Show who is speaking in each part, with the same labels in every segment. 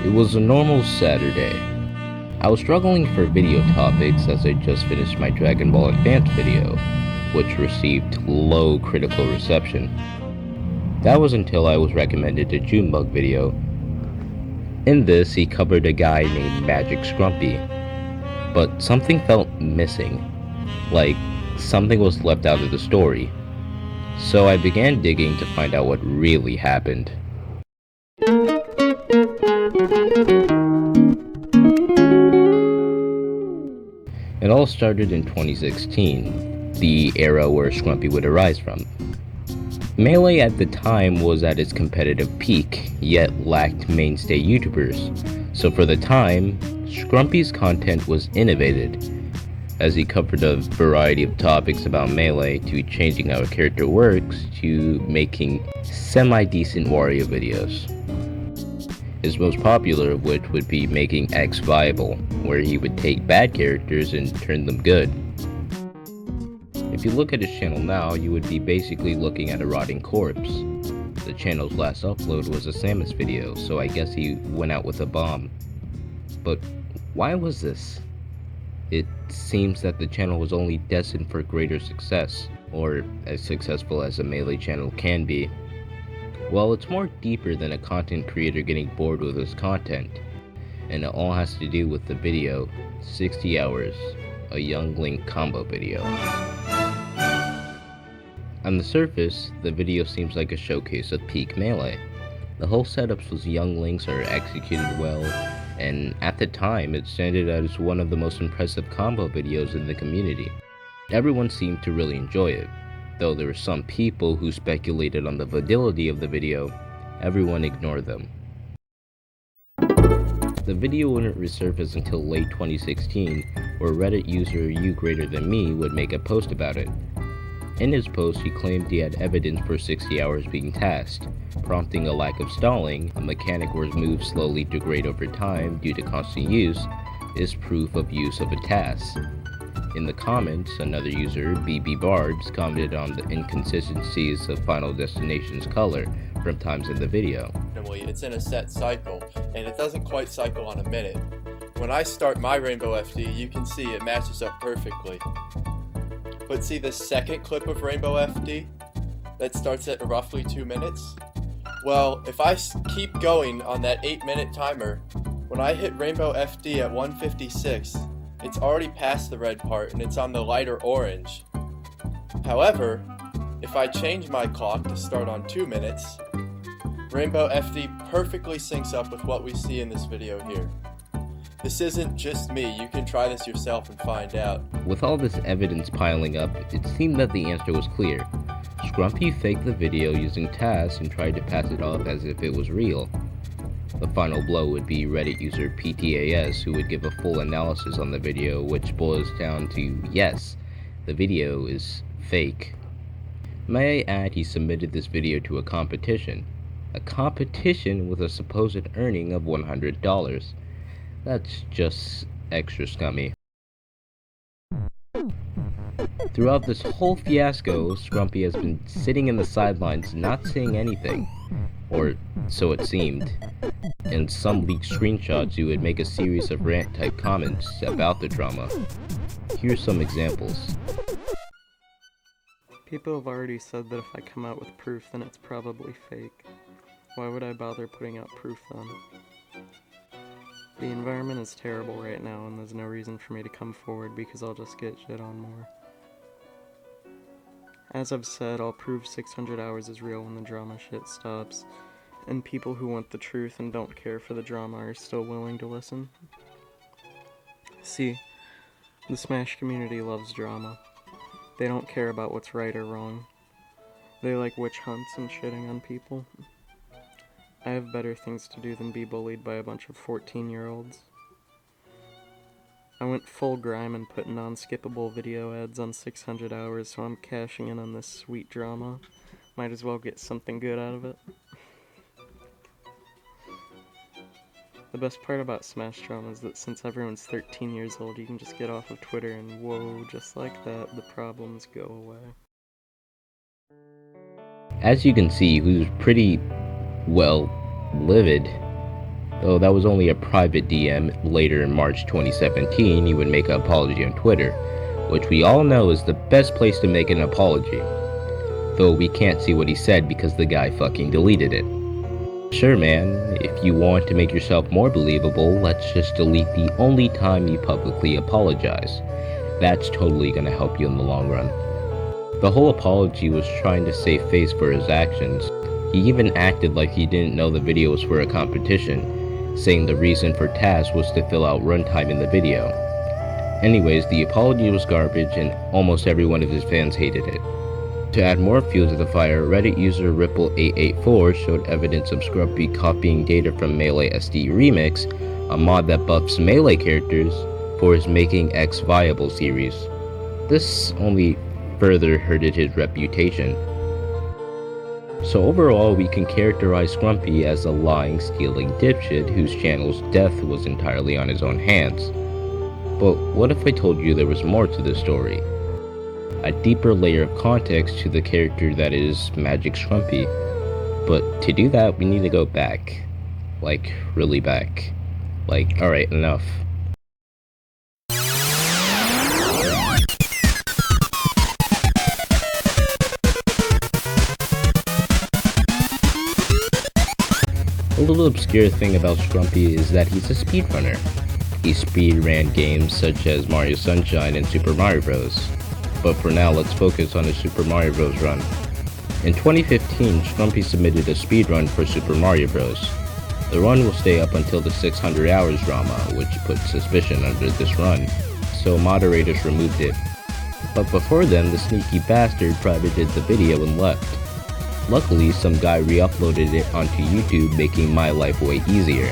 Speaker 1: It was a normal Saturday. I was struggling for video topics as I just finished my Dragon Ball Advance video, which received low critical reception. That was until I was recommended a Junebug video. In this, he covered a guy named MagicScrumpy, but something felt missing, like something was left out of the story. So I began digging to find out what really happened. It all started in 2016, the era where Scrumpy would arise from. Melee at the time was at its competitive peak, yet lacked mainstay YouTubers, so for the time, Scrumpy's content was innovated, as he covered a variety of topics about Melee, to changing how a character works, to making semi-decent Wario videos. His most popular of which would be making X viable, where he would take bad characters and turn them good. If you look at his channel now, you would be basically looking at a rotting corpse. The channel's last upload was a Samus video, so I guess he went out with a bomb. But why was this? It seems that the channel was only destined for greater success, or as successful as a Melee channel can be. Well, it's more deeper than a content creator getting bored with his content, and it all has to do with the video, 60 Hours, a Young Link combo video. On the surface, the video seems like a showcase of peak Melee. The whole setups with Young Links are executed well, and at the time it standed out as one of the most impressive combo videos in the community. Everyone seemed to really enjoy it. Though there were some people who speculated on the validity of the video, everyone ignored them. The video wouldn't resurface until late 2016, where Reddit user YouGreaterThanMe would make a post about it. In his post, he claimed he had evidence for 60 hours being tasked, prompting a lack of stalling. A mechanic where moves slowly degrade over time due to constant use is proof of use of a task. In the comments, another user, BBBarbs, commented on the inconsistencies of Final Destination's color from times in the video.
Speaker 2: It's in a set cycle, and it doesn't quite cycle on a minute. When I start my Rainbow FD, you can see it matches up perfectly. But see the second clip of Rainbow FD that starts at roughly 2 minutes? Well, if I keep going on that 8-minute timer, when I hit Rainbow FD at 156, it's already past the red part and it's on the lighter orange. However, if I change my clock to start on 2 minutes, Rainbow FD perfectly syncs up with what we see in this video here. This isn't just me, you can try this yourself and find out.
Speaker 1: With all this evidence piling up, it seemed that the answer was clear. Scrumpy faked the video using tasks and tried to pass it off as if it was real. The final blow would be Reddit user PTAS, who would give a full analysis on the video, which boils down to, yes, the video is fake. May I add, he submitted this video to a competition with a supposed earning of $100. That's just extra scummy. Throughout this whole fiasco, Scrumpy has been sitting in the sidelines not saying anything, or so it seemed. In some leaked screenshots, he would make a series of rant-type comments about the drama. Here's some examples.
Speaker 3: People have already said that if I come out with proof, then it's probably fake. Why would I bother putting out proof then? The environment is terrible right now, and there's no reason for me to come forward because I'll just get shit on more. As I've said, I'll prove 600 hours is real when the drama shit stops, and people who want the truth and don't care for the drama are still willing to listen. See, the Smash community loves drama. They don't care about what's right or wrong. They like witch hunts and shitting on people. I have better things to do than be bullied by a bunch of 14-year-olds. I went full grime and put non-skippable video ads on 600 hours, so I'm cashing in on this sweet drama. Might as well get something good out of it. The best part about Smash drama is that since everyone's 13 years old, you can just get off of Twitter and whoa, just like that, the problems go away.
Speaker 1: As you can see, he was pretty, well, livid. Though that was only a private DM. Later in March 2017, he would make an apology on Twitter, which we all know is the best place to make an apology. Though we can't see what he said because the guy fucking deleted it. Sure man, if you want to make yourself more believable, let's just delete the only time you publicly apologize. That's totally gonna help you in the long run. The whole apology was trying to save face for his actions. He even acted like he didn't know the video was for a competition, saying the reason for tasks was to fill out runtime in the video. Anyways, the apology was garbage and almost every one of his fans hated it. To add more fuel to the fire, Reddit user Ripple884 showed evidence of Scrumpy copying data from Melee SD Remix, a mod that buffs Melee characters, for his Making X Viable series. This only further hurted his reputation. So overall, we can characterize Scrumpy as a lying, stealing dipshit whose channel's death was entirely on his own hands. But what if I told you there was more to the story? A deeper layer of context to the character that is MagicScrumpy. But to do that, we need to go back. Like, really back. Like, alright, enough. A little obscure thing about Scrumpy is that he's a speedrunner. He speedran games such as Mario Sunshine and Super Mario Bros. But for now, let's focus on his Super Mario Bros. Run. In 2015, Scrumpy submitted a speedrun for Super Mario Bros. The run will stay up until the 600 hours drama, which put suspicion under this run, so moderators removed it. But before then, the sneaky bastard privated the video and left. Luckily, some guy re-uploaded it onto YouTube, making my life way easier.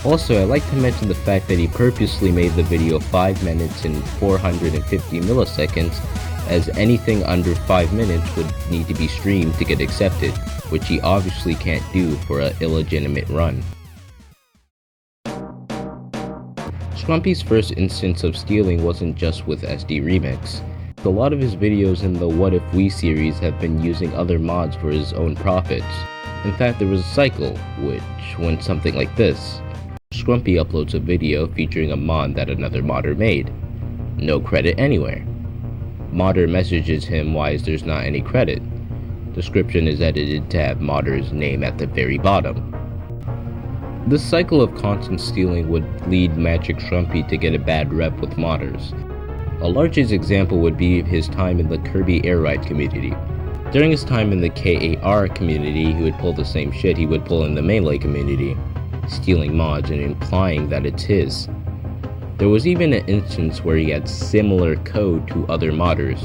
Speaker 1: Also, I'd like to mention the fact that he purposely made the video 5 minutes and 450 milliseconds, as anything under 5 minutes would need to be streamed to get accepted, which he obviously can't do for an illegitimate run. Scrumpy's first instance of stealing wasn't just with SD Remix. A lot of his videos in the What If We series have been using other mods for his own profits. In fact, there was a cycle, which went something like this. Scrumpy uploads a video featuring a mod that another modder made. No credit anywhere. Modder messages him why there's not any credit. Description is edited to have modder's name at the very bottom. This cycle of constant stealing would lead MagicScrumpy to get a bad rep with modders. A largest example would be his time in the Kirby Air Ride community. During his time in the KAR community, he would pull the same shit he would pull in the Melee community, stealing mods and implying that it's his. There was even an instance where he had similar code to other modders.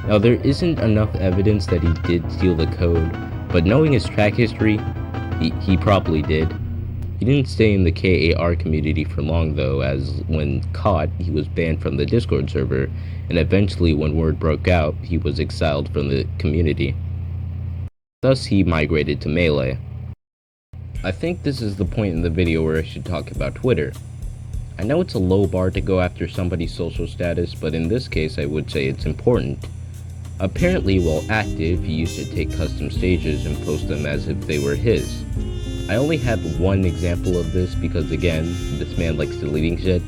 Speaker 1: Now there isn't enough evidence that he did steal the code, but knowing his track history, he probably did. He didn't stay in the KAR community for long though, as when caught, he was banned from the Discord server, and eventually when word broke out, he was exiled from the community. Thus he migrated to Melee. I think this is the point in the video where I should talk about Twitter. I know it's a low bar to go after somebody's social status, but in this case I would say it's important. Apparently while active, he used to take custom stages and post them as if they were his. I only have one example of this because again, this man likes deleting shit.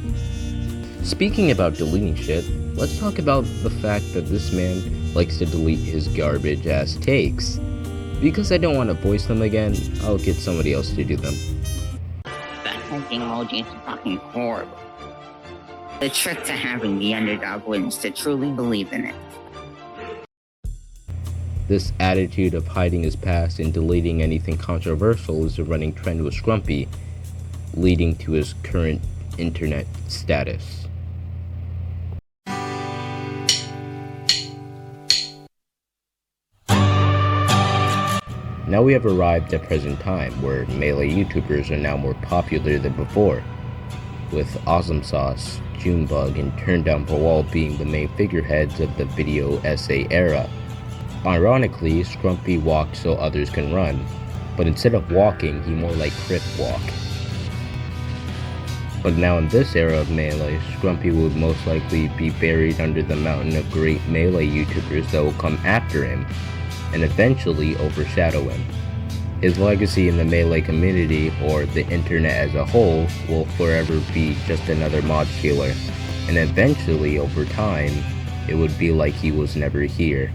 Speaker 1: Speaking about deleting shit, let's talk about the fact that this man likes to delete his garbage ass takes. Because I don't want to voice them again, I'll get somebody else to do them.
Speaker 4: That hiking emoji is fucking horrible. The trick to having the underdog win is to truly believe in it.
Speaker 1: This attitude of hiding his past and deleting anything controversial is a running trend with Scrumpy, leading to his current internet status. Now we have arrived at present time, where Melee YouTubers are now more popular than before, with Awesome Sauce, Junebug, and Turndown Bawal being the main figureheads of the video essay era. Ironically, Scrumpy walks so others can run, but instead of walking, he more like crip walk. But now in this era of Melee, Scrumpy would most likely be buried under the mountain of great Melee YouTubers that will come after him, and eventually overshadow him. His legacy in the Melee community, or the internet as a whole, will forever be just another mod killer, and eventually, over time, it would be like he was never here.